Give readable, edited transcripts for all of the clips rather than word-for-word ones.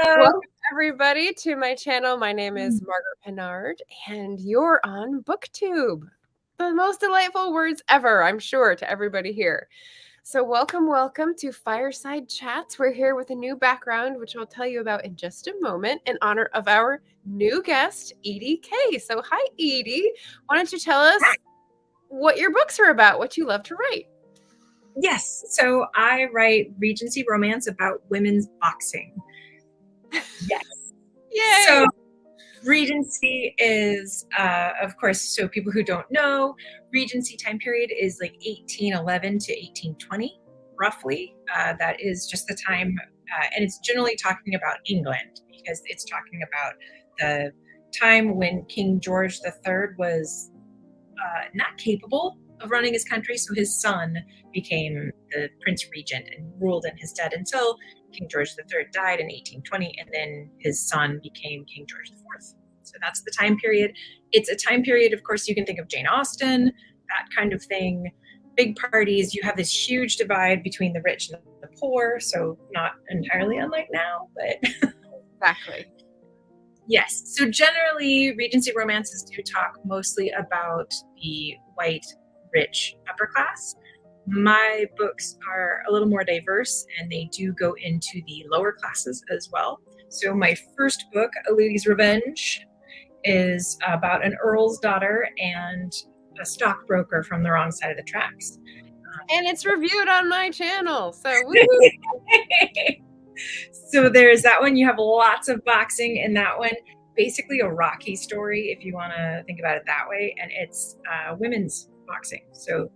Welcome, everybody, to my channel. My name is Margaret Pinard, and you're on Booktube. The most delightful words ever, I'm sure, to everybody here. So welcome to Fireside Chats. We're here with a new background, which I'll tell you about in just a moment, in honor of our new guest, Edie Cay. So hi, Edie. Why don't you tell us what your books are about, what you love to write? Yes, so I write Regency romance about women's boxing. Yes. Yay! So Regency is, of course, so people who don't know, Regency time period is like 1811 to 1820, roughly. That is just the time, and it's generally talking about England because it's talking about the time when King George III was not capable of running his country, so his son became the Prince Regent and ruled in his stead until King George III died in 1820, and then his son became King George IV. So that's the time period. It's a time period, of course, you can think of Jane Austen, that kind of thing. Big parties. You have this huge divide between the rich and the poor, so not entirely unlike now, but Exactly. Yes. So generally, Regency romances do talk mostly about the white, rich upper class. My books are a little more diverse, and they do go into the lower classes as well. So my first book, A Lady's Revenge, is about an earl's daughter and a stockbroker from the wrong side of the tracks. And it's reviewed on my channel, so woo! So there's that one. You have lots of boxing in that one. Basically a Rocky story, if you want to think about it that way. And it's women's boxing. So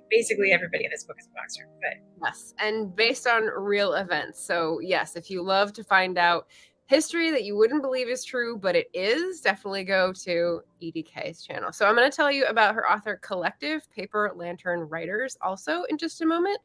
basically everybody in this book is a boxer. But yes, and based on real events. So yes, if you love to find out history that you wouldn't believe is true, but it is, definitely go to Edie Cay's channel. So I'm going to tell you about her author collective, Paper Lantern Writers, also in just a moment.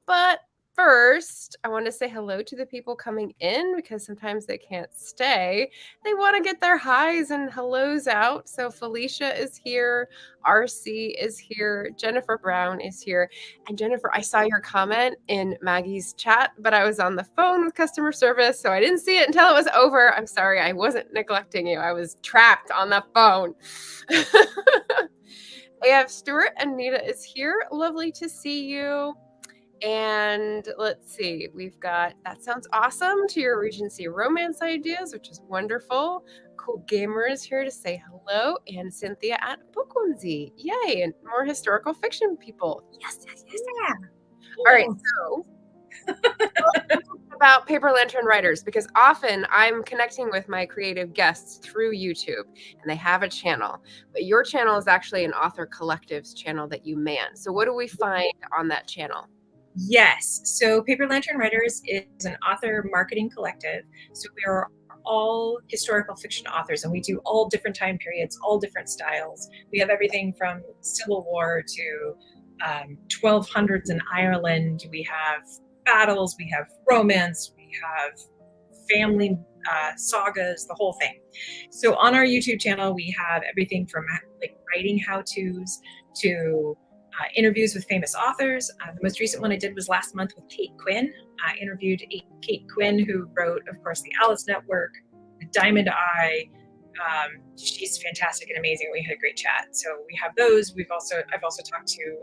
But first, I want to say hello to the people coming in because sometimes they can't stay. They want to get their highs and hellos out. So Felicia is here. RC is here. Jennifer Brown is here. And Jennifer, I saw your comment in Maggie's chat, but I was on the phone with customer service, so I didn't see it until it was over. I'm sorry. I wasn't neglecting you. I was trapped on the phone. AF Stewart, Anita is here. Lovely to see you. And let's see, we've got That Sounds Awesome to your Regency romance ideas, which is wonderful. Cool Gamer is here to say hello, and Cynthia at Bookwormsy. Yay, and more historical fiction people. Yes. yeah. All right, so about Paper Lantern Writers, because often I'm connecting with my creative guests through YouTube, and they have a channel. But your channel is actually an author collective's channel that you man. So what do we find on that channel? Yes. So Paper Lantern Writers is an author marketing collective. So we are all historical fiction authors, and we do all different time periods, all different styles. We have everything from Civil War to 1200s in Ireland. We have battles, we have romance, we have family sagas, the whole thing. So on our YouTube channel, we have everything from like writing how-tos to interviews with famous authors. The most recent one I did was last month with Kate Quinn. I interviewed Kate Quinn, who wrote, of course, The Alice Network, The Diamond Eye. She's fantastic and amazing. We had a great chat. So we have those. I've also talked to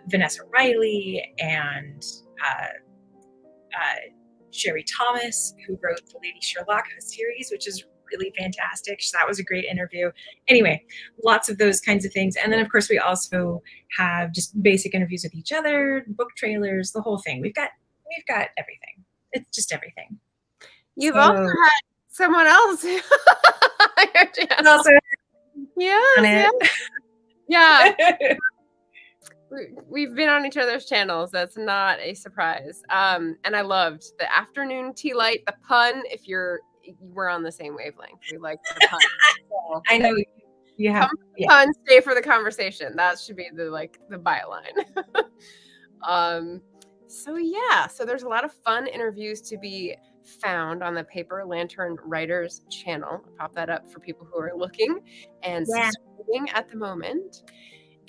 Vanessa Riley and Sherry Thomas, who wrote the Lady Sherlock series, which is really fantastic. So that was a great interview. Anyway, lots of those kinds of things. And then of course we also have just basic interviews with each other, book trailers, the whole thing. We've got everything. It's just everything. You've also had someone else. Also, yeah. We've been on each other's channels. That's not a surprise. And I loved the afternoon tea light, the pun. If we're on the same wavelength, we like the pun. So, I know you have pun, stay for the conversation. That should be the byline. So there's a lot of fun interviews to be found on the Paper Lantern Writers channel. I'll pop that up for people who are looking and subscribing at the moment.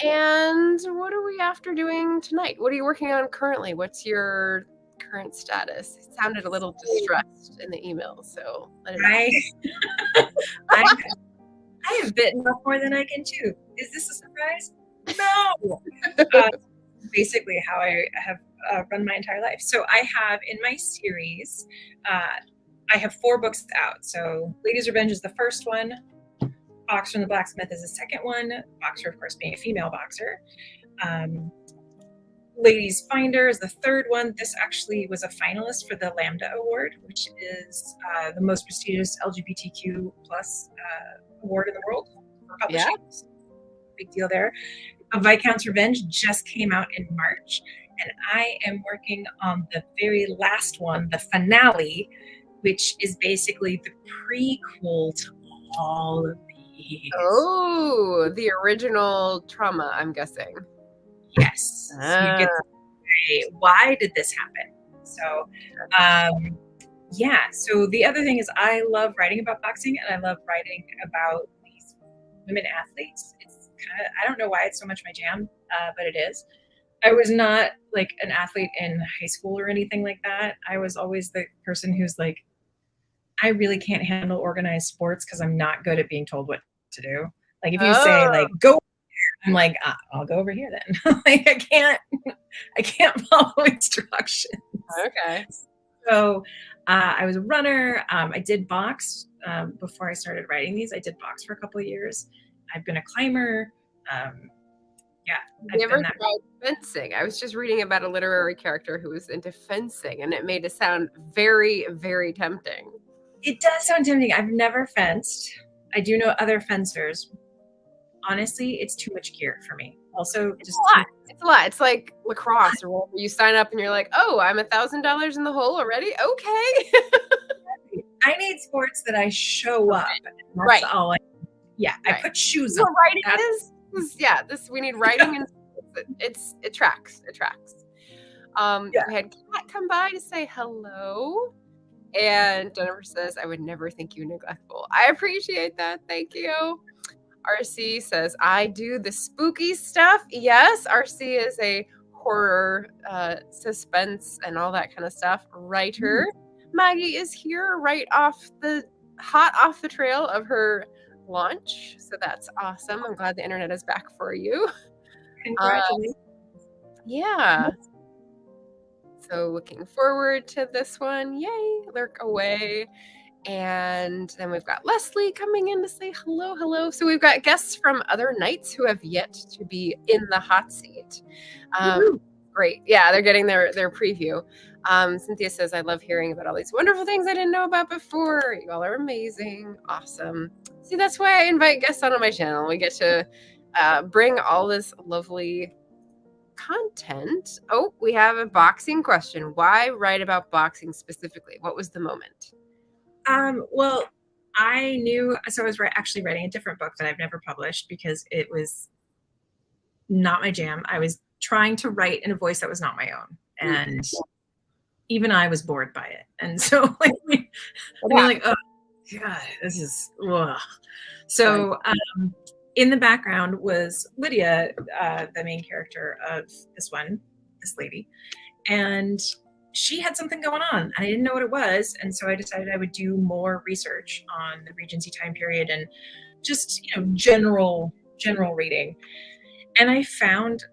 And what are we after doing tonight? What are you working on currently? What's your current status? It sounded a little distressed in the email, so let it I, I have bitten off more than I can chew. Is this a surprise? No. Basically how I have run my entire life. So I have in my series, I have 4 books out. So Lady's Revenge is the first one. Boxer and the Blacksmith is the second one. Boxer, of course, being a female boxer. Ladies Finder is the third one. This actually was a finalist for the Lambda Award, which is the most prestigious LGBTQ plus award in the world for publishing. Yeah. Big deal there. Viscount's Revenge just came out in March, and I am working on the very last one, the finale, which is basically the prequel to all of these. Oh, the original trauma, I'm guessing. Yes. So you get to say, why did this happen? So, yeah. So the other thing is I love writing about boxing, and I love writing about these women athletes. It's kind of, I don't know why it's so much my jam, but it is. I was not like an athlete in high school or anything like that. I was always the person who's like, I really can't handle organized sports because I'm not good at being told what to do. Like if you say like, go, I'm like, I'll go over here then. Like I can't follow instructions. Okay. So I was a runner. I did box before I started writing these. I did box for a couple of years. I've been a climber. Yeah. Have you ever tried fencing? I was just reading about a literary character who was into fencing, and it made it sound very, very tempting. It does sound tempting. I've never fenced. I do know other fencers. Honestly, it's too much gear for me. Also, it's a lot. It's like lacrosse or whatever. You sign up and you're like, oh, I'm $1,000 in the hole already. Okay. I need sports that I show up. Right. All I put shoes on. Writing is we need writing, and it tracks. It tracks. We had Kat come by to say hello. And Jennifer says, I would never think you neglectful. I appreciate that. Thank you. RC says, I do the spooky stuff. Yes, RC is a horror, suspense, and all that kind of stuff writer. Maggie is here hot off the trail of her launch. So that's awesome. I'm glad the internet is back for you. Congratulations. Yeah. So looking forward to this one. Yay, lurk away. And then we've got Leslie coming in to say hello. So we've got guests from other nights who have yet to be in the hot seat. Great. Yeah, they're getting their preview. Cynthia says, I love hearing about all these wonderful things I didn't know about before. You all are amazing. Awesome. See, that's why I invite guests onto my channel. We get to bring all this lovely content. Oh, we have a boxing question. Why write about boxing specifically? What was the moment? Well, I knew, so I was actually writing a different book that I've never published because it was not my jam. I was trying to write in a voice that was not my own. And even I was bored by it. And so like, oh God, this is, ugh. So, in the background was Lydia, the main character of this lady. And she had something going on and I didn't know what it was. And so I decided I would do more research on the Regency time period and just, general reading. And I found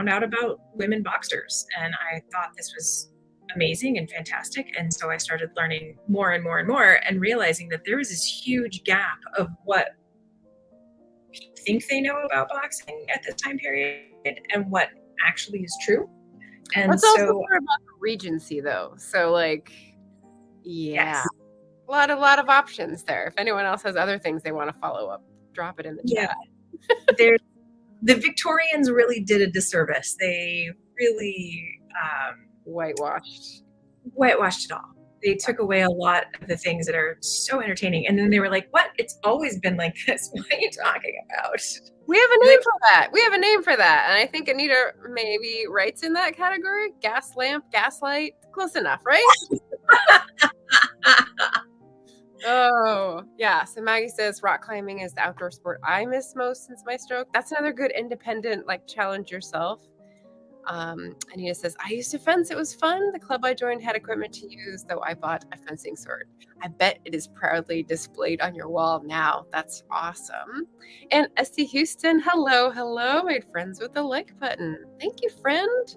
out about women boxers, and I thought this was amazing and fantastic. And so I started learning more and more and more, and realizing that there was this huge gap of what people think they know about boxing at this time period and what actually is true. And that's also more about the Regency, though. So, yes. a lot of options there. If anyone else has other things they want to follow up, drop it in the chat. The Victorians really did a disservice. They really whitewashed it all. They took away a lot of the things that are so entertaining. And then they were like, what? It's always been like this. What are you talking about? We have a name for that. And I think Anita maybe writes in that category. Gas lamp, gaslight. Close enough, right? Oh, yeah. So Maggie says rock climbing is the outdoor sport I miss most since my stroke. That's another good independent, challenge yourself. Anita says, I used to fence. It was fun. The club I joined had equipment to use, though I bought a fencing sword. I bet it is proudly displayed on your wall now. That's awesome. And Esty Houston, hello, hello. Made friends with the like button. Thank you, friend.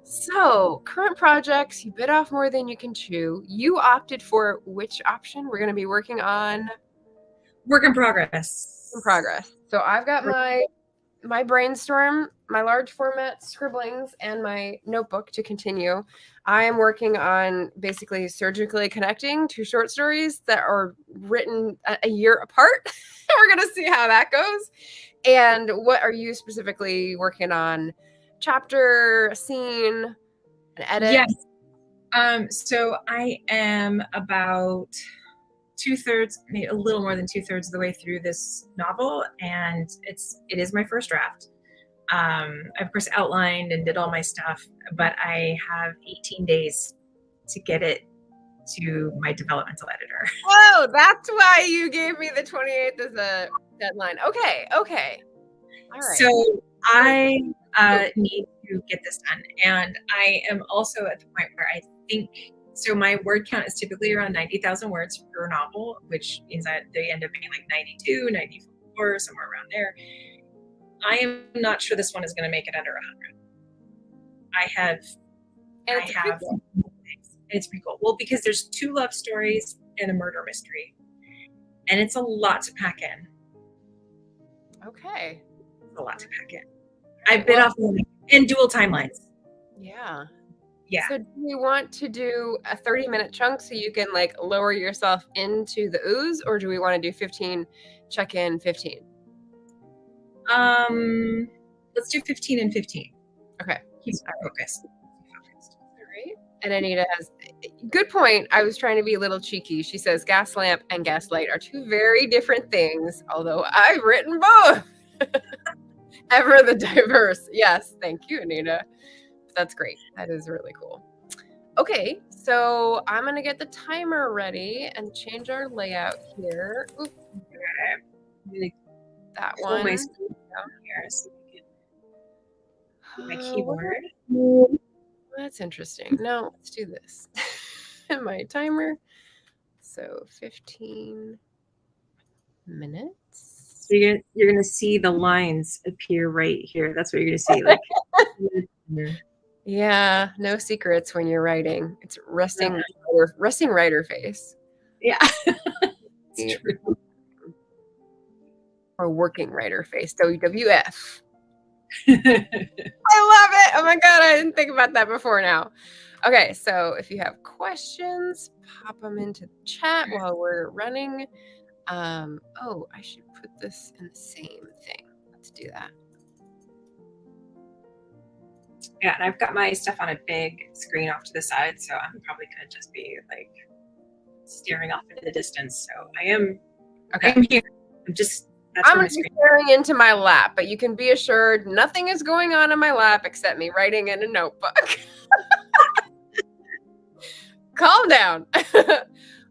So, current projects, you bit off more than you can chew. You opted for which option? We're going to be working on work in progress. So I've got my brainstorm, my large format scribblings, and my notebook to continue. I am working on basically surgically connecting two short stories that are written a year apart. We're going to see how that goes. And what are you specifically working on? Chapter, a scene, an edit? Yes. So I am about 2/3, maybe a little more than 2/3 of the way through this novel, and it is my first draft. I of course outlined and did all my stuff, but I have 18 days to get it to my developmental editor. Oh, that's why you gave me the 28th as a deadline. Okay. All right. So I need to get this done, and I am also at the point where I think, so my word count is typically around 90,000 words per novel, which means that they end up being like 92, 94, somewhere around there. I am not sure this one is going to make it under 100. It's pretty cool. Well, because there's 2 love stories and a murder mystery, and it's a lot to pack in. Okay. It's a lot to pack in. I've been off and dual timelines. Yeah. Yeah. So do we want to do a 30-minute chunk so you can like lower yourself into the ooze, or do we want to do 15 check-in 15? Let's do 15 and 15. Okay. Keep focused. All right. And Anita has good point. I was trying to be a little cheeky. She says gas lamp and gaslight are 2 very different things, although I've written both. Ever the diverse. Yes, thank you, Anita. That's great. That is really cool. Okay, so I'm gonna get the timer ready and change our layout here. Oop. Okay. That Pull one. my screen down here so I can my keyboard. That's interesting. No, let's do this. My timer. So 15 minutes. So you're gonna see the lines appear right here. That's what you're gonna see. Like yeah, no secrets when you're writing. It's resting writer face. Yeah. It's true. Or working writer face. WWF. I love it. Oh my God, I didn't think about that before now. Okay, so if you have questions, pop them into the chat while we're running. Oh, I should put this in the same thing. Let's do that. Yeah, and I've got my stuff on a big screen off to the side, so I'm probably gonna just be like staring off into the distance. So I am here. I'm gonna be staring into my lap, but you can be assured nothing is going on in my lap except me writing in a notebook. Calm down.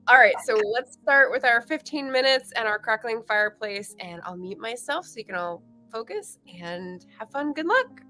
All right, so let's start with our 15 minutes and our crackling fireplace, and I'll mute myself so you can all focus and have fun. Good luck.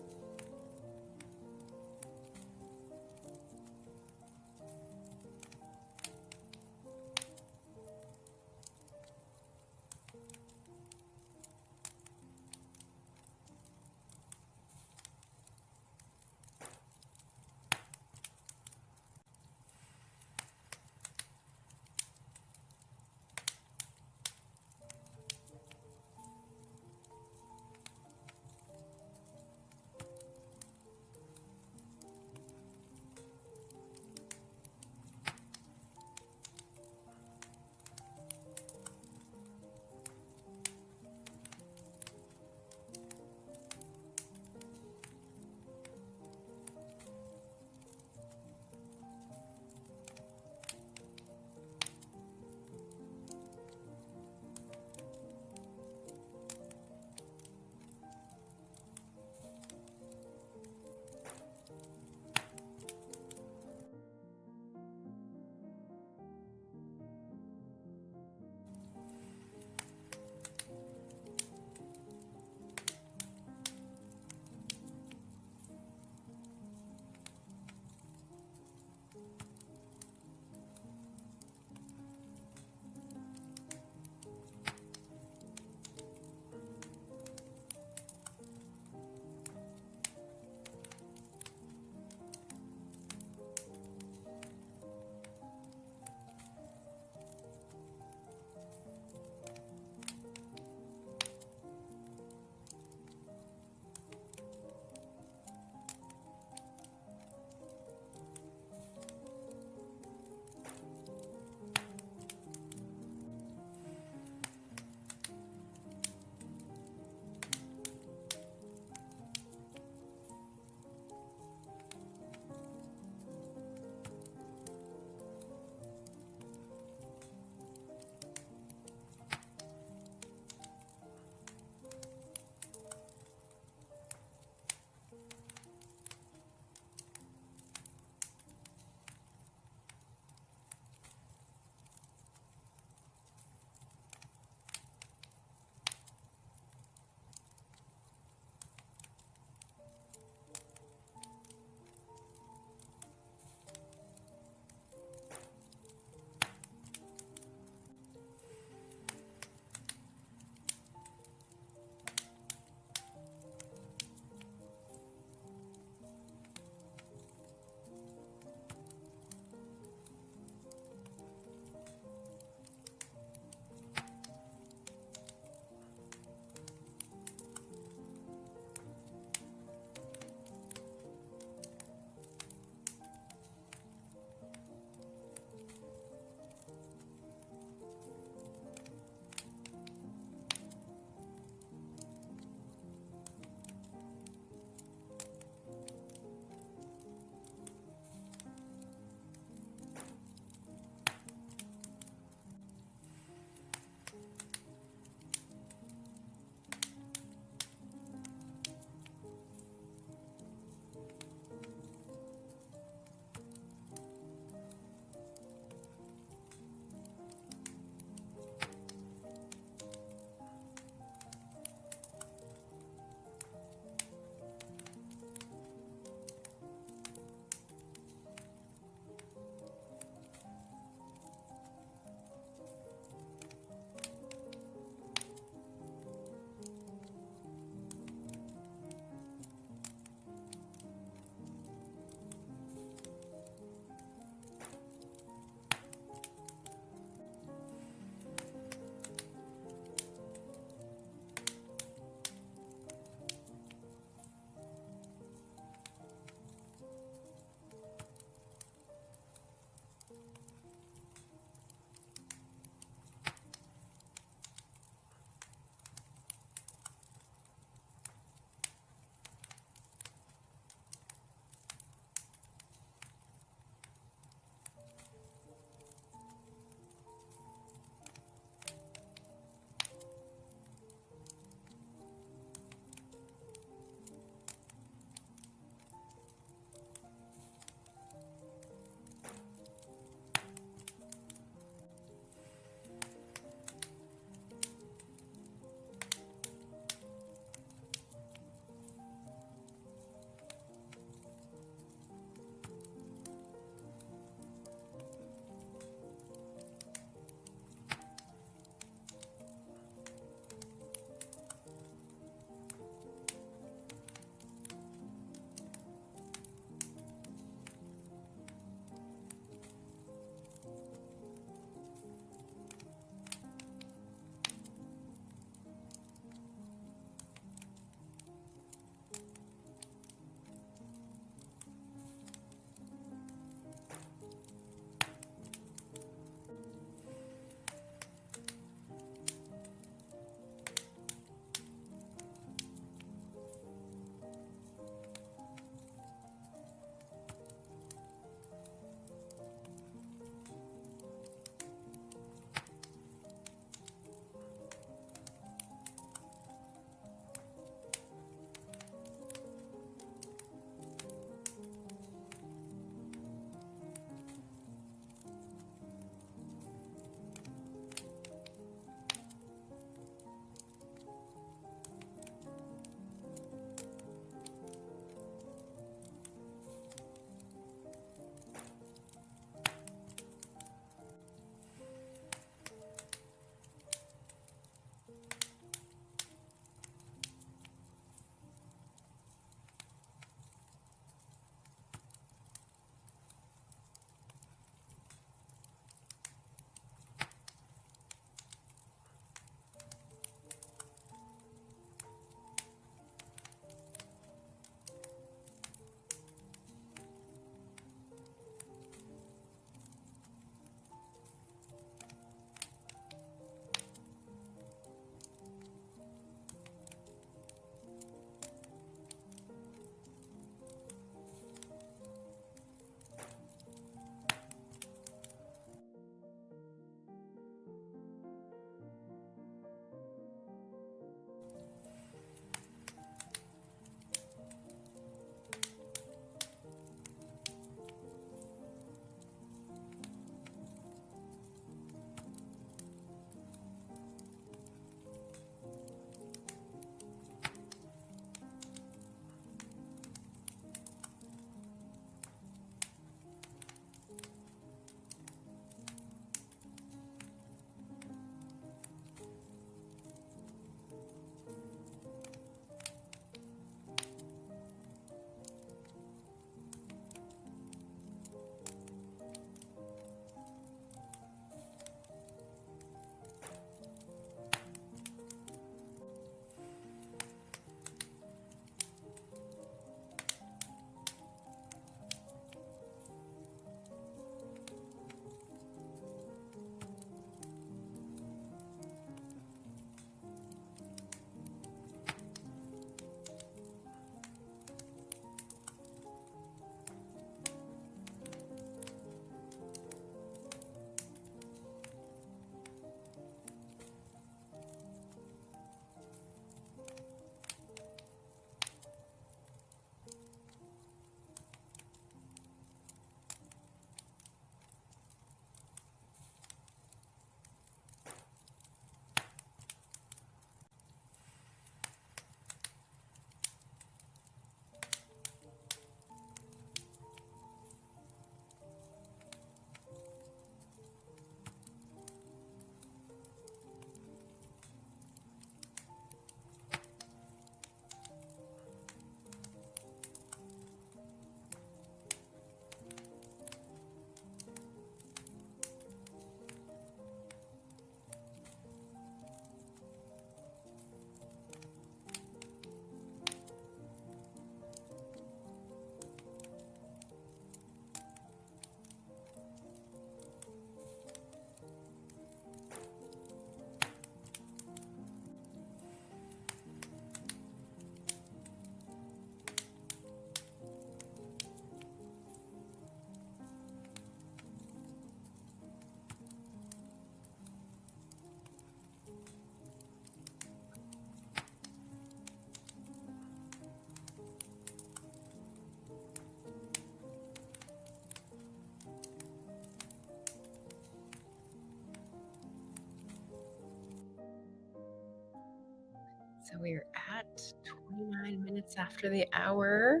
we're at 29 minutes after the hour.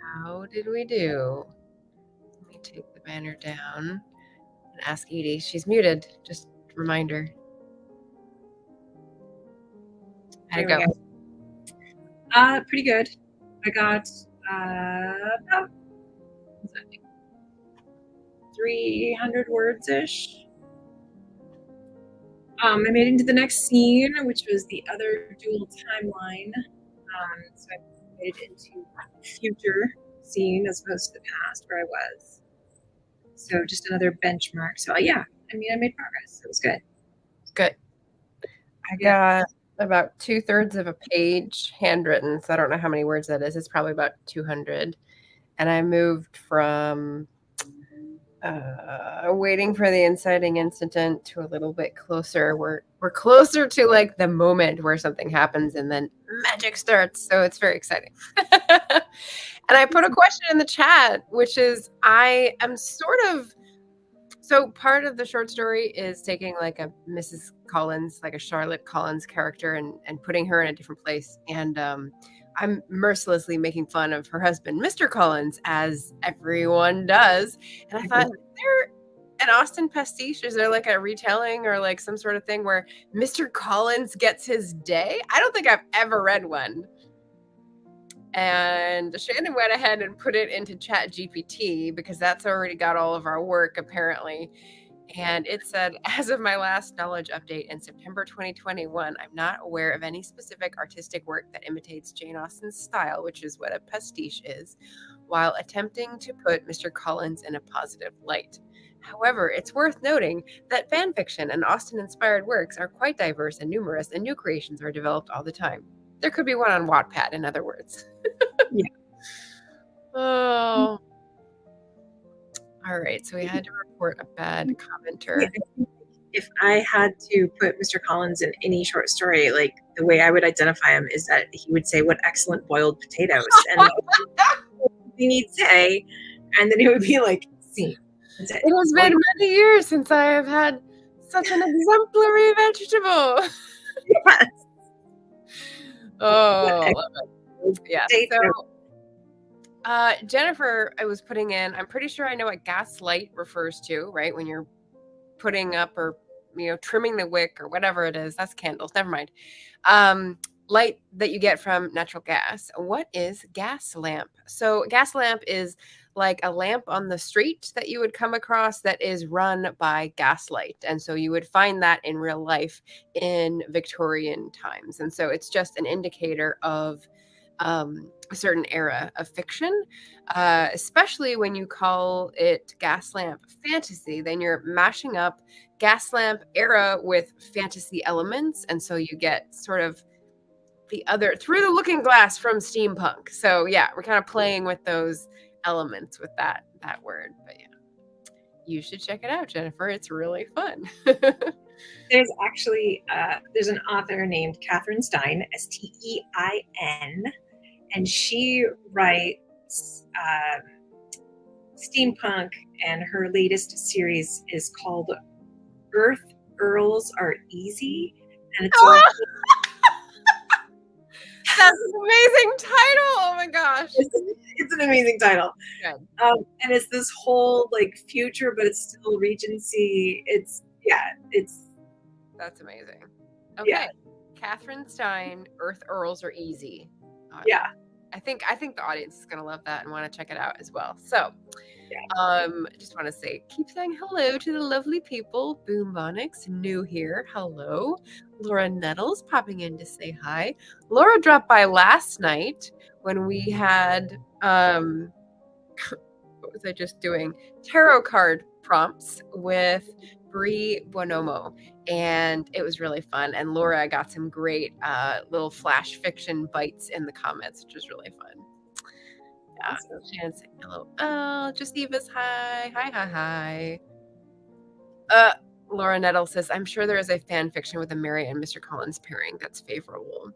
How did we do? Let me take the banner down and ask Edie. She's muted. Just a reminder. How'd it go? Pretty good. I got about 300 words-ish. I made it into the next scene, which was the other dual timeline. So I made it into the future scene as opposed to the past where I was. So just another benchmark. So yeah, I mean, I made progress. It was good. Good. I got about 2/3 of a page handwritten, so I don't know how many words that is. It's probably about 200. And I moved from waiting for the inciting incident to a little bit closer. We're closer to like the moment where something happens and then magic starts. So it's very exciting. And I put a question in the chat, which is I am so part of the short story is taking like a Mrs. Collins, like a Charlotte Collins character and putting her in a different place. And I'm mercilessly making fun of her husband, Mr. Collins, as everyone does. And I thought, is there an Austen pastiche? Is there like a retelling or like some sort of thing where Mr. Collins gets his day? I don't think I've ever read one. And Shannon went ahead and put it into Chat GPT because that's already got all of our work apparently. And it said, as of my last knowledge update in September 2021, I'm not aware of any specific artistic work that imitates Jane Austen's style, which is what a pastiche is, while attempting to put Mr. Collins in a positive light. However, it's worth noting that fan fiction and Austen-inspired works are quite diverse and numerous, and new creations are developed all the time. There could be one on Wattpad, in other words. Yeah. Oh. All right. So we had to report a bad commenter. Yeah, if I had to put Mr. Collins in any short story, like the way I would identify him is that he would say, "What excellent boiled potatoes," and he needs to say, and then it would be like, "See." It has been many years since I have had such an exemplary vegetable. Yes. Oh, love it. Yeah. So, Jennifer, I was putting in, I'm pretty sure I know what gaslight refers to, right? When you're putting up or, trimming the wick or whatever it is. That's candles. Never mind. Light that you get from natural gas. What is gas lamp? So gas lamp is like a lamp on the street that you would come across that is run by gaslight. And so you would find that in real life in Victorian times. And so it's just an indicator of a certain era of fiction, especially when you call it gas lamp fantasy, then you're mashing up gas lamp era with fantasy elements. And so you get sort of the other through the looking glass from steampunk. So yeah, we're kind of playing with those elements with that word. But yeah, you should check it out, Jennifer. It's really fun. There's actually there's an author named Catherine Stein, Stein, and she writes steampunk, and her latest series is called Earth Earls Are Easy, and it's all That's an amazing title. Oh my gosh. It's an amazing title. Good. And it's this whole like future, but it's still Regency. That's amazing. Okay. Yeah. Catherine Stein, Earth Earls Are Easy. Yeah. I think the audience is gonna love that and want to check it out as well. So just want to say, keep saying hello to the lovely people. Boombonics, new here. Hello. Laura Nettles popping in to say hi. Laura dropped by last night when we had what was I just doing? Tarot card prompts with Brie Bonomo, and it was really fun. And Laura got some great little flash fiction bites in the comments, which was really fun. Yeah, Shannon saying hello. Oh, just Eva's hi. Laura Nettle says, I'm sure there is a fan fiction with a Mary and Mr. Collins pairing that's favorable.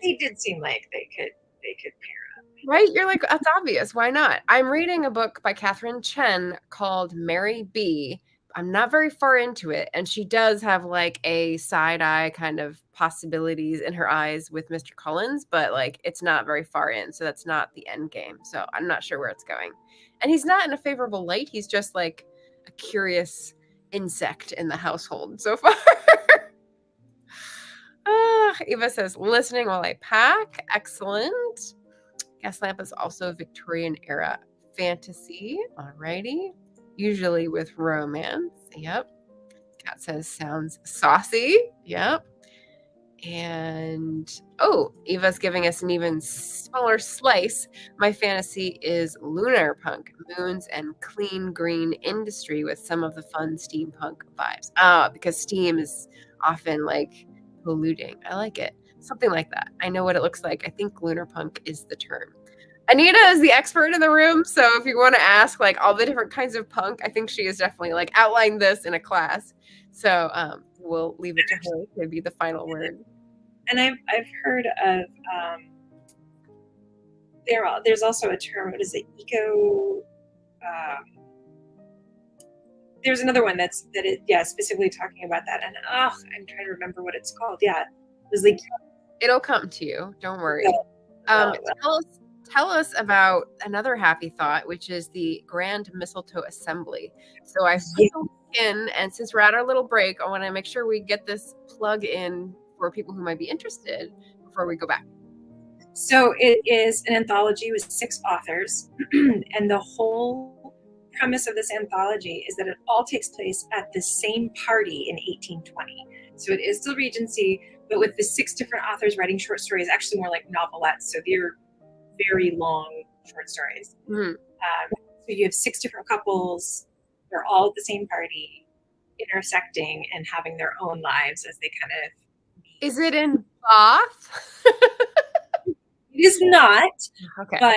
They did seem like they could pair up. Right? You're like, that's obvious. Why not? I'm reading a book by Catherine Chen called Mary B. I'm not very far into it. And she does have like a side eye kind of possibilities in her eyes with Mr. Collins, but like it's not very far in. So that's not the end game. So I'm not sure where it's going. And he's not in a favorable light. He's just like a curious insect in the household so far. Eva says, listening while I pack. Excellent. Gaslamp is also Victorian era fantasy. Alrighty. Usually with romance. Yep. Kat says, sounds saucy. Yep. And Eva's giving us an even smaller slice. My fantasy is lunar punk, moons and clean green industry with some of the fun steampunk vibes. Because steam is often like polluting. I like it. Something like that. I know what it looks like. I think lunar punk is the term. Anita is the expert in the room, so if you want to ask like all the different kinds of punk, I think she has definitely like outlined this in a class. So we'll leave it to her to be the final word. And I've heard of there's also a term. What is it? Eco. There's another one that is specifically talking about that. And I'm trying to remember what it's called. Yeah, it was like it'll come to you. Don't worry. Tell us about another happy thought, which is the Grand Mistletoe Assembly. So I put in, and since we're at our little break, I want to make sure we get this plug in for people who might be interested before we go back. So it is an anthology with 6 authors, and the whole premise of this anthology is that it all takes place at the same party in 1820. So it is still Regency, but with the 6 different authors writing short stories, actually more like novelettes. So they're very long short stories. Mm-hmm. So you have 6 different couples. They're all at the same party, intersecting and having their own lives as they kind of meet. Is it in Bath? It is not, okay. but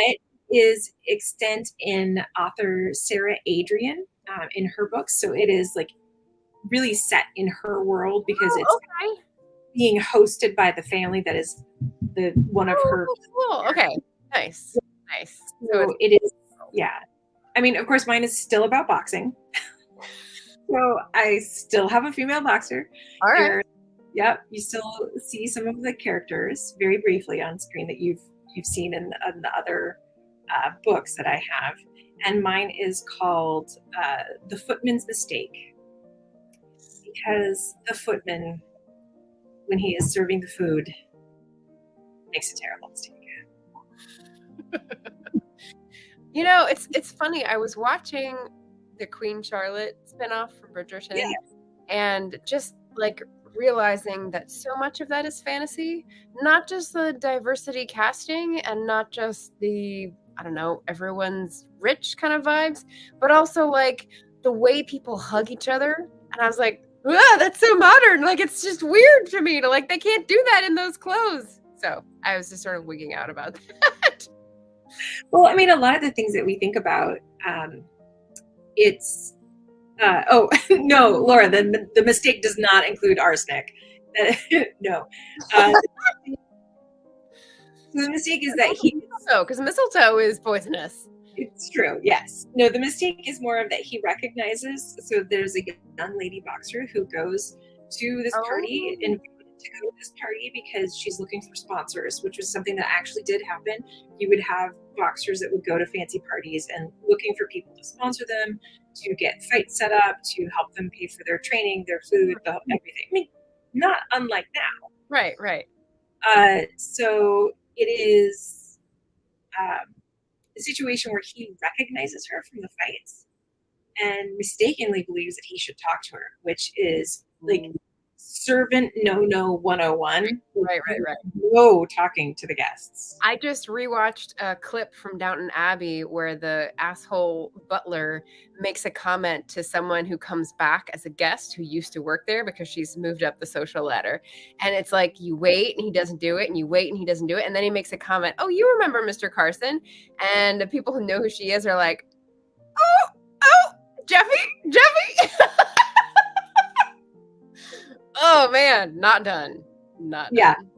is extant in author Sarah Adrian in her books. So it is like really set in her world because it's being hosted by the family that is the one of her. Cool. Okay. Nice. So it is, yeah. I mean, of course, mine is still about boxing. So I still have a female boxer. All right. Yep. You still see some of the characters very briefly on screen that you've seen in the other books that I have. And mine is called The Footman's Mistake. Because the footman, when he is serving the food, makes a terrible mistake. You know, it's funny. I was watching the Queen Charlotte spinoff from Bridgerton, and just like realizing that so much of that is fantasy, not just the diversity casting and not just the, I don't know, everyone's rich kind of vibes, but also like the way people hug each other. And I was like, that's so modern. Like, it's just weird to me to like, they can't do that in those clothes. So I was just sort of wigging out about that. Well, I mean, a lot of the things that we think about, it's, no, Laura, the mistake does not include arsenic. No. The mistake is that because mistletoe is poisonous. It's true, yes. No, the mistake is more of that he recognizes, so there's a young lady boxer who goes to this party and to go to this party because she's looking for sponsors, which was something that actually did happen. You would have boxers that would go to fancy parties and looking for people to sponsor them, to get fights set up, to help them pay for their training, their food, everything. I mean, not unlike now. Right. So it is a situation where he recognizes her from the fights and mistakenly believes that he should talk to her, which is like servant no 101. Right. No talking to the guests. I just rewatched a clip from Downton Abbey where the asshole butler makes a comment to someone who comes back as a guest who used to work there because she's moved up the social ladder. And it's like, you wait and he doesn't do it, and you wait and he doesn't do it. And then he makes a comment, "Oh, you remember Mr. Carson?" And the people who know who she is are like, oh, Jeffy. Oh man, not done. Not done.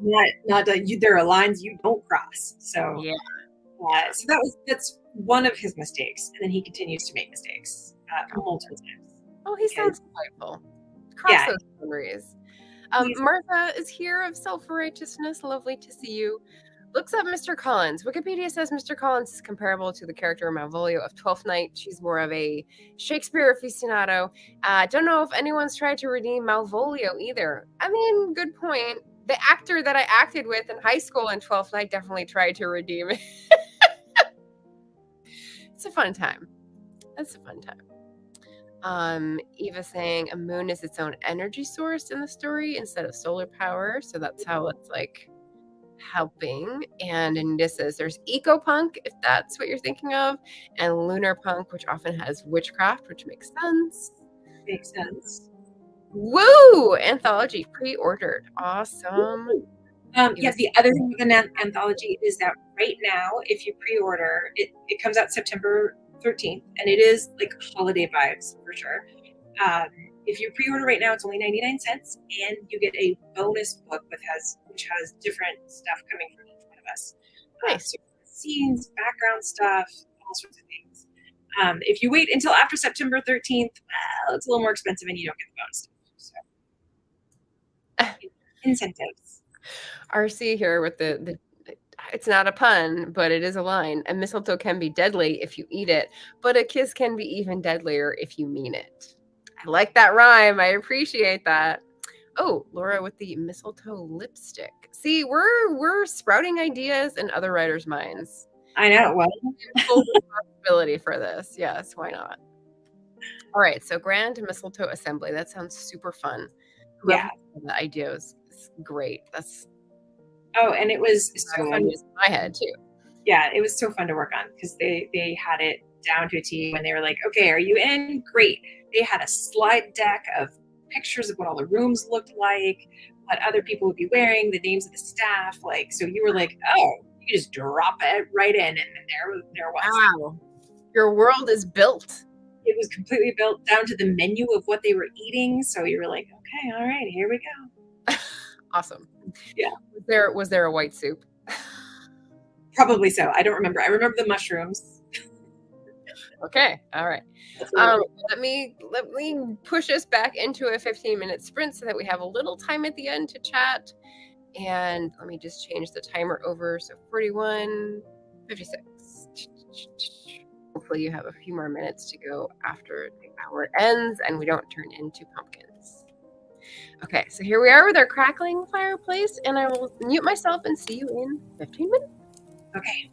There are lines you don't cross. So so that's one of his mistakes, and then he continues to make mistakes multiple times. Oh, he because sounds delightful. Cross yeah, those boundaries. he's Martha is here of Self-Righteousness. Lovely to see you. Looks up Mr. Collins. Wikipedia says Mr. Collins is comparable to the character Malvolio of Twelfth Night. She's more of a Shakespeare aficionado. Don't know if anyone's tried to redeem Malvolio either. I mean, good point. The actor that I acted with in high school in Twelfth Night definitely tried to redeem it. It's a fun time. That's a fun time. Eva saying a moon is its own energy source in the story instead of solar power. So that's how it's like helping. And Anita says there's eco-punk, if that's what you're thinking of, and lunar punk, which often has witchcraft, which makes sense. makes sense. Woo! Anthology pre-ordered. Awesome. Yeah, the other thing with an anthology is that right now, if you pre-order, it comes out September 13th, and it is like holiday vibes for sure. If you pre-order right now, it's only 99 cents, and you get a bonus book which has different stuff coming from each one of us. Nice. So scenes, background stuff, all sorts of things. If you wait until after September 13th, well, it's a little more expensive, and you don't get the bonus stuff. So incentives. RC here with the it's not a pun, but it is a line. A mistletoe can be deadly if you eat it, but a kiss can be even deadlier if you mean it. I like that rhyme. I appreciate that. Oh, Laura with the mistletoe lipstick. See, we're sprouting ideas in other writers' minds. I know. Well, Full responsibility for this. Yes, why not? All right, so grand mistletoe assembly. That sounds super fun. yeah. The idea is great. That's and it was so fun. in my head too. Yeah, it was so fun to work on because they had it down to a T when they were like, okay, are you in? Great. They had a slide deck of pictures of what all the rooms looked like, what other people would be wearing, the names of the staff. Like, so you were like, oh, you just drop it right in, and there was. Wow, your world is built. It was completely built down to the menu of what they were eating. So you were like, okay, all right, here we go. Awesome. Yeah. Was there a white soup? Probably so. I don't remember. I remember the mushrooms. Okay. All right. Let me push us back into a 15-minute sprint so that we have a little time at the end to chat. And let me just change the timer over. So 41:56. Hopefully you have a few more minutes to go after the hour ends and we don't turn into pumpkins. Okay, so here we are with our crackling fireplace, and I will mute myself and see you in 15 minutes. Okay.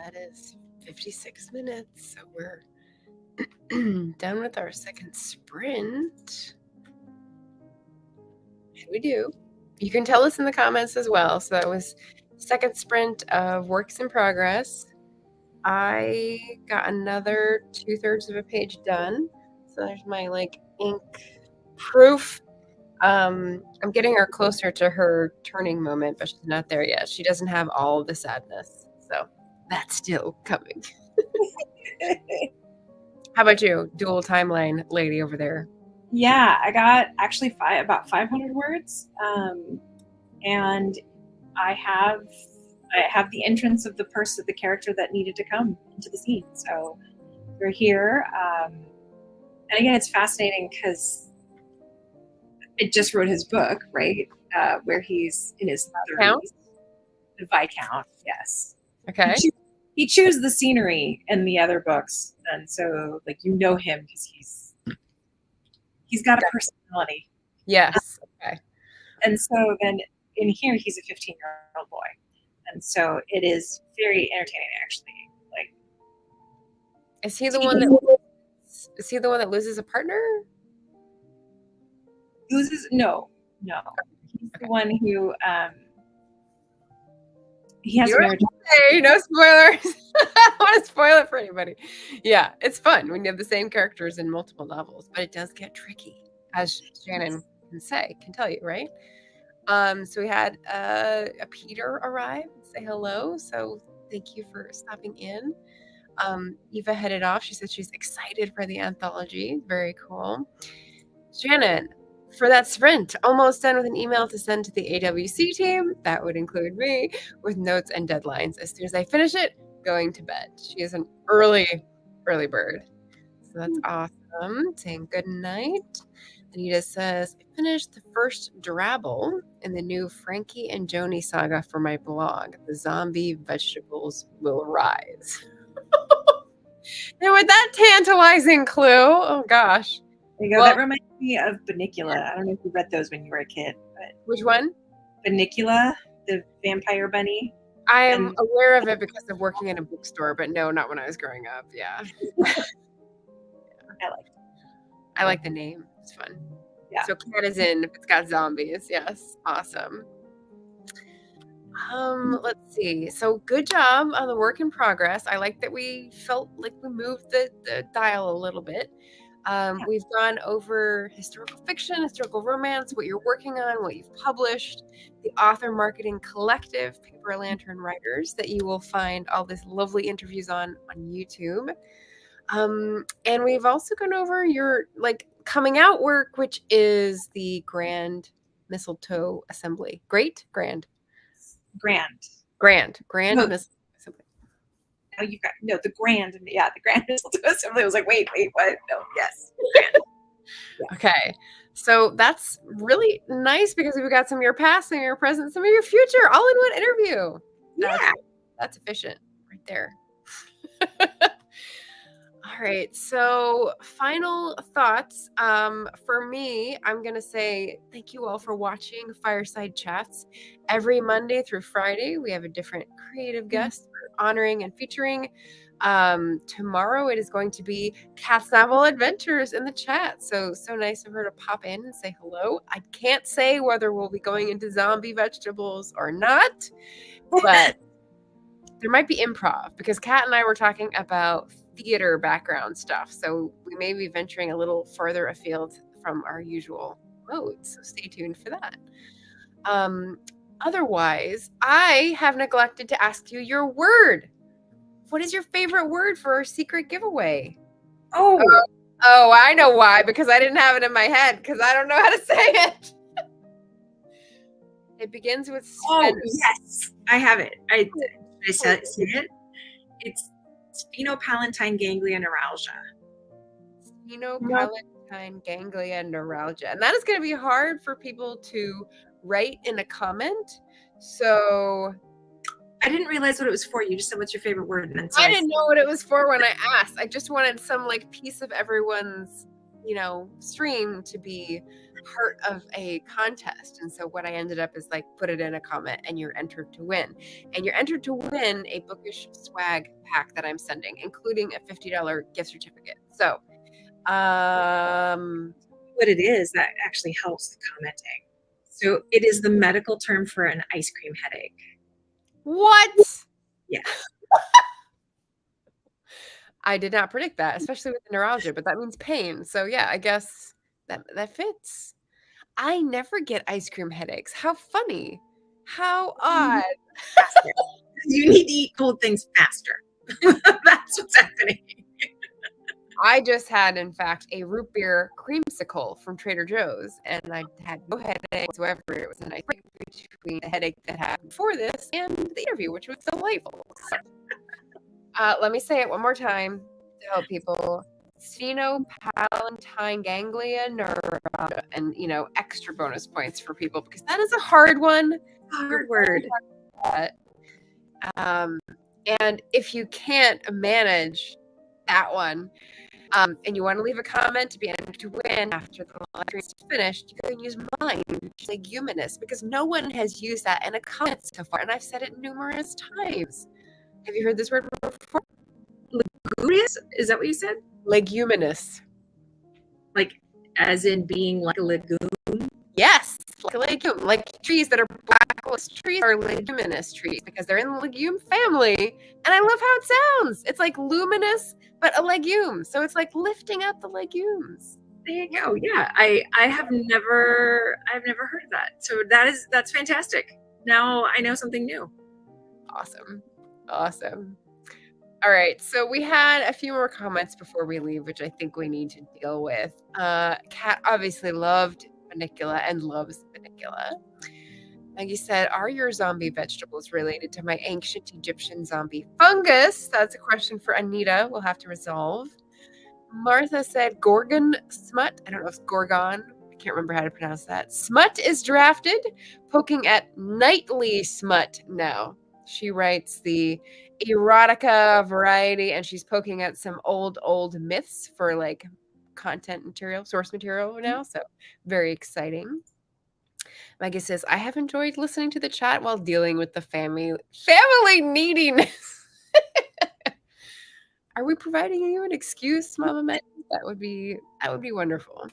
that is 56 minutes. So we're done with our second sprint. And we do. You can tell us in the comments as well. So that was second sprint of works in progress. I got another 2/3 of a page done. So there's my like ink proof. I'm getting her closer to her turning moment, but she's not there yet. She doesn't have all the sadness. So that's still coming. How about you, dual timeline lady over there? Yeah, I got actually about 500 words, and I have the entrance of the character that needed to come into the scene. So we're here, and again, it's fascinating because I just wrote his book, right, where he's in his 30s. The Viscount, yes. Okay. He chews the scenery in the other books, and so like him because he's got a personality. Yes. Okay. And so then in here he's a 15-year-old boy, and so it is very entertaining actually. Like, is he the one that loses a partner? No. He's the one who he has a marriage. Hey, no spoilers. I don't want to spoil it for anybody. Yeah, it's fun when you have the same characters in multiple novels, but it does get tricky, as Shannon can tell you, right? So we had a Peter arrive and say hello. So thank you for stopping in. Eva headed off. She said she's excited for the anthology. Very cool. Shannon, for that sprint, almost done with an email to send to the AWC team. That would include me, with notes and deadlines. As soon as I finish it, going to bed. She is an early bird. So that's awesome. Saying good night. Anita says, I finished the first drabble in the new Frankie and Joni saga for my blog. The zombie vegetables will rise. And with that tantalizing clue, oh gosh. There you go. Well, that reminds me of Bunnicula. I don't know if you read those when you were a kid. But which one? Bunnicula, the vampire bunny. I am aware of it because of working in a bookstore, but no, not when I was growing up. Yeah. I like the name. It's fun. Yeah. So cat is in if it's got zombies. Yes. Awesome. Let's see. So good job on the work in progress. I like that we felt like we moved the dial a little bit. We've gone over historical fiction, historical romance, what you're working on, what you've published, the Author Marketing Collective, Paper Lantern Writers, that you will find all these lovely interviews on YouTube. And we've also gone over your coming out work, which is the Grand Mistletoe Assembly. Grand Mistletoe Assembly. Oh, you've got the Grand Mistletoe Assembly. I was like, wait, what? No, yes. Yeah. Okay. So that's really nice because we've got some of your past, some of your present, some of your future all in one interview. Yeah. That's efficient right there. All right. So final thoughts. For me, I'm going to say thank you all for watching Fireside Chats. Every Monday through Friday, we have a different creative guest for honoring and featuring. Tomorrow it is going to be Cat's Novel Adventures in the chat. So nice of her to pop in and say hello. I can't say whether we'll be going into zombie vegetables or not, but there might be improv because Kat and I were talking about theater background stuff. So we may be venturing a little further afield from our usual modes. So stay tuned for that. Otherwise, I have neglected to ask you your word. What is your favorite word for our secret giveaway? Oh, I know why. Because I didn't have it in my head because I don't know how to say it. It begins with Sven. Oh, yes. I have it. I say it. It's sphenopalatine ganglia neuralgia. Sphenopalatine ganglia neuralgia. And that is going to be hard for people to write in a comment. So I didn't realize what it was for. You just said, what's your favorite word? And then I didn't know what it was for when I asked. I just wanted some piece of everyone's stream to be part of a contest. And so what I ended up is like, put it in a comment and you're entered to win. And you're entered to win a bookish swag pack that I'm sending, including a $50 gift certificate. So what it is that actually helps the commenting. So it is the medical term for an ice cream headache. What? Yes. I did not predict that, especially with neuralgia, but that means pain. So yeah, I guess that fits. I never get ice cream headaches. How funny. How odd. Faster. You need to eat cold things faster. That's what's happening. I just had, in fact, a root beer creamsicle from Trader Joe's, and I had no headache whatsoever. It was a nice break between the headache that I had before this and the interview, which was delightful. So, let me say it one more time to help people. Sphenopalatine ganglia neuralgia, and extra bonus points for people because that is a hard one. Hard word. And if you can't manage that one, and you want to leave a comment to be entered to win after the live stream is finished, you can use mine, leguminous, because no one has used that in a comment so far, and I've said it numerous times. Have you heard this word before? Leguminous? Is that what you said? Leguminous. Like, as in being like a legume? Yes, like a legume. Like trees that are blacklist trees are leguminous trees because they're in the legume family. And I love how it sounds. It's like luminous, but a legume. So it's like lifting up the legumes. There you go. Yeah, I've never heard of that. So that's fantastic. Now I know something new. Awesome. All right, so we had a few more comments before we leave, which I think we need to deal with. Kat obviously loved Banicula and loves Banicula. Maggie said, are your zombie vegetables related to my ancient Egyptian zombie fungus? That's a question for Anita. We'll have to resolve. Martha said, Gorgon smut. I don't know if it's Gorgon. I can't remember how to pronounce that. Smut is drafted, poking at nightly smut now. She writes the erotica variety, and she's poking at some old myths for like content material, source material now. So very exciting. Maggie says, I have enjoyed listening to the chat while dealing with the family neediness. Are we providing you an excuse, Mama Maggie? That would be wonderful.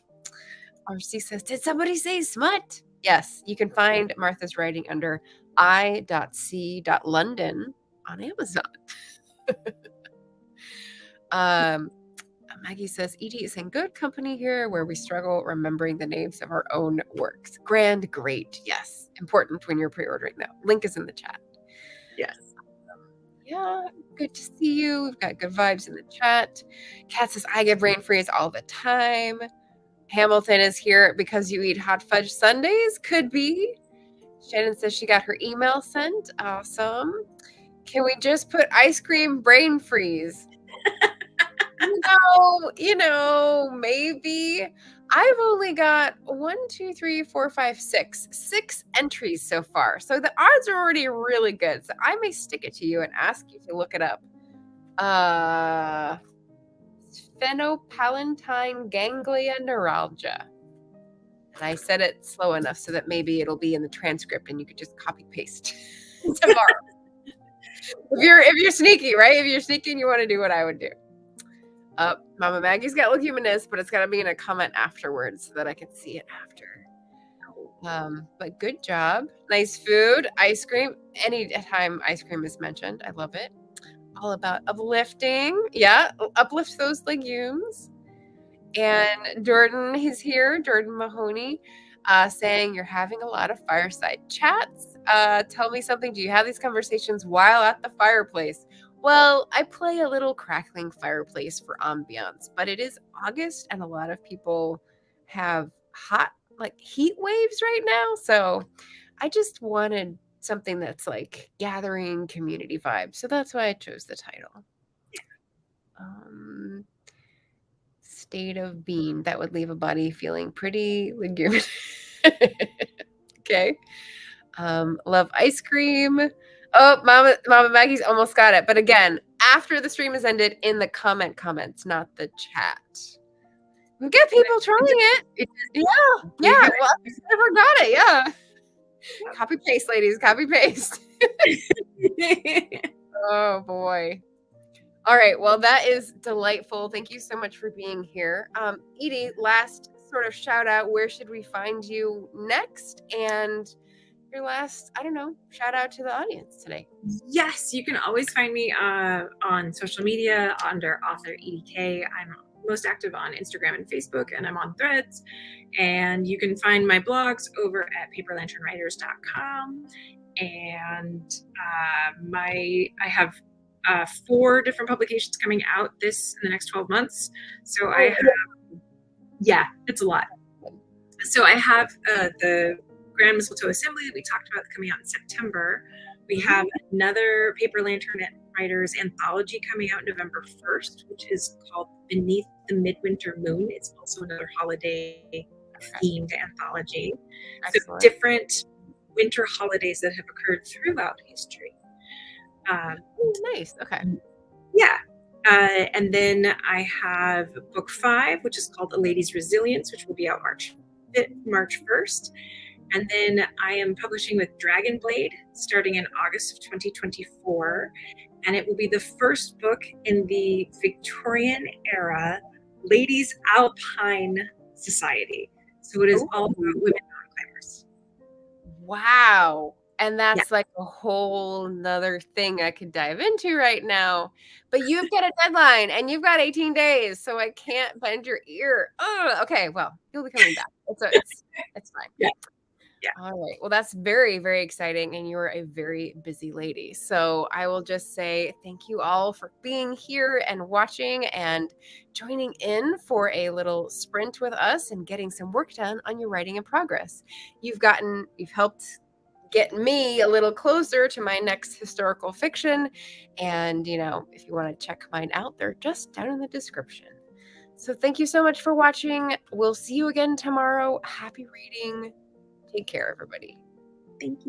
RC says, did somebody say smut? Yes, you can find Martha's writing under i.c.london on Amazon. Maggie says, Edie is in good company here where we struggle remembering the names of our own works. Grand, great. Yes. Important when you're pre-ordering now. Link is in the chat. Yes. Yeah. Good to see you. We've got good vibes in the chat. Kat says, I get brain freeze all the time. Hamilton is here because you eat hot fudge sundaes. Could be. Shannon says she got her email sent. Awesome. Can we just put ice cream brain freeze? Maybe. I've only got 6 entries so far. So the odds are already really good. So I may stick it to you and ask you to look it up. Sphenopalatine ganglia neuralgia. And I said it slow enough so that maybe it'll be in the transcript and you could just copy paste tomorrow. If you're sneaky, right? If you're sneaky and you want to do what I would do. Mama Maggie's got leguminous, but it's got to be in a comment afterwards so that I can see it after. But good job. Nice food. Ice cream. Anytime ice cream is mentioned, I love it. All about uplifting. Yeah, uplift those legumes. And Jordan is here, Jordan Mahoney, saying you're having a lot of fireside chats. Tell me something. Do you have these conversations while at the fireplace? Well, I play a little crackling fireplace for ambiance, but it is August and a lot of people have hot, like heat waves right now. So I just wanted something that's like gathering community vibes. So that's why I chose the title. State of being that would leave a body feeling pretty leguminous. Okay. Love ice cream. Oh, Mama Maggie's almost got it. But again, after the stream is ended, in the comments, not the chat. We get people trying it. Yeah. Well, I never got it. Yeah. Copy paste, ladies. Copy paste. Oh boy. All right. Well, that is delightful. Thank you so much for being here. Edie, last sort of shout out. Where should we find you next? And your last, I don't know, shout out to the audience today. Yes, you can always find me on social media under author Edie Cay. I'm most active on Instagram and Facebook, and I'm on Threads. And you can find my blogs over at paperlanternwriters.com. And I have 4 different publications coming out in the next 12 months. So I have, yeah, it's a lot. So I have the Grand Mistletoe Assembly that we talked about coming out in September. We have another Paper Lantern Writers anthology coming out November 1st, which is called Beneath the Midwinter Moon. It's also another holiday themed anthology. Excellent. So different winter holidays that have occurred throughout history. Nice. Okay. Yeah. And then I have book 5, which is called A Lady's Resilience, which will be out March 1st. And then I am publishing with Dragon Blade starting in August of 2024. And it will be the first book in the Victorian era Ladies Alpine Society. So it is all about women non-climbers. Wow. And that's like a whole nother thing I could dive into right now. But you've got a deadline and you've got 18 days, so I can't bend your ear. Oh, okay. Well, you'll be coming back. It's fine. Yeah. All right. Well, that's very, very exciting. And you're a very busy lady. So I will just say thank you all for being here and watching and joining in for a little sprint with us and getting some work done on your writing in progress. You've helped get me a little closer to my next historical fiction. And, if you want to check mine out, they're just down in the description. So thank you so much for watching. We'll see you again tomorrow. Happy reading. Take care, everybody. Thank you.